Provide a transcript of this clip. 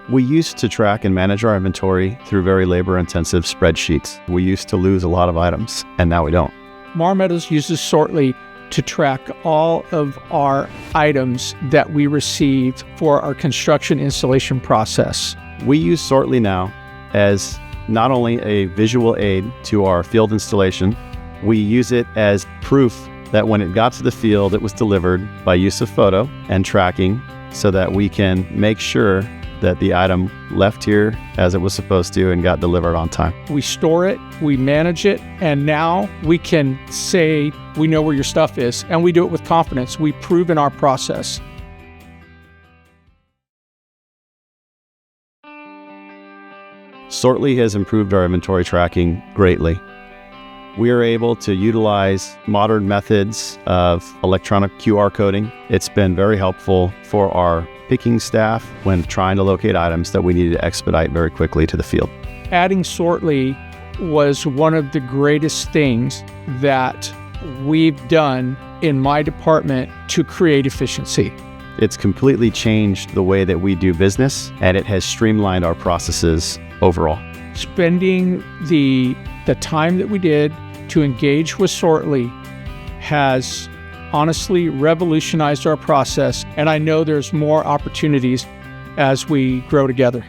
We used to track and manage our inventory through very labor-intensive spreadsheets. We used to lose a lot of items, and now we don't. Morrow Meadows uses Sortly to track all of our items that we received for our construction installation process. We use Sortly now as not only a visual aid to our field installation, we use it as proof that when it got to the field, it was delivered by use of photo and tracking so that we can make sure that the item left here as it was supposed to and got delivered on time. We store it, we manage it, and now we can say we know where your stuff is, and we do it with confidence. We prove in our process. Sortly has improved our inventory tracking greatly. We are able to utilize modern methods of electronic QR coding. It's been very helpful for our picking staff when trying to locate items that we needed to expedite very quickly to the field. Adding Sortly was one of the greatest things that we've done in my department to create efficiency. It's completely changed the way that we do business, and it has streamlined our processes overall. Spending the time that we did to engage with Sortly has honestly revolutionized our process, and I know there's more opportunities as we grow together.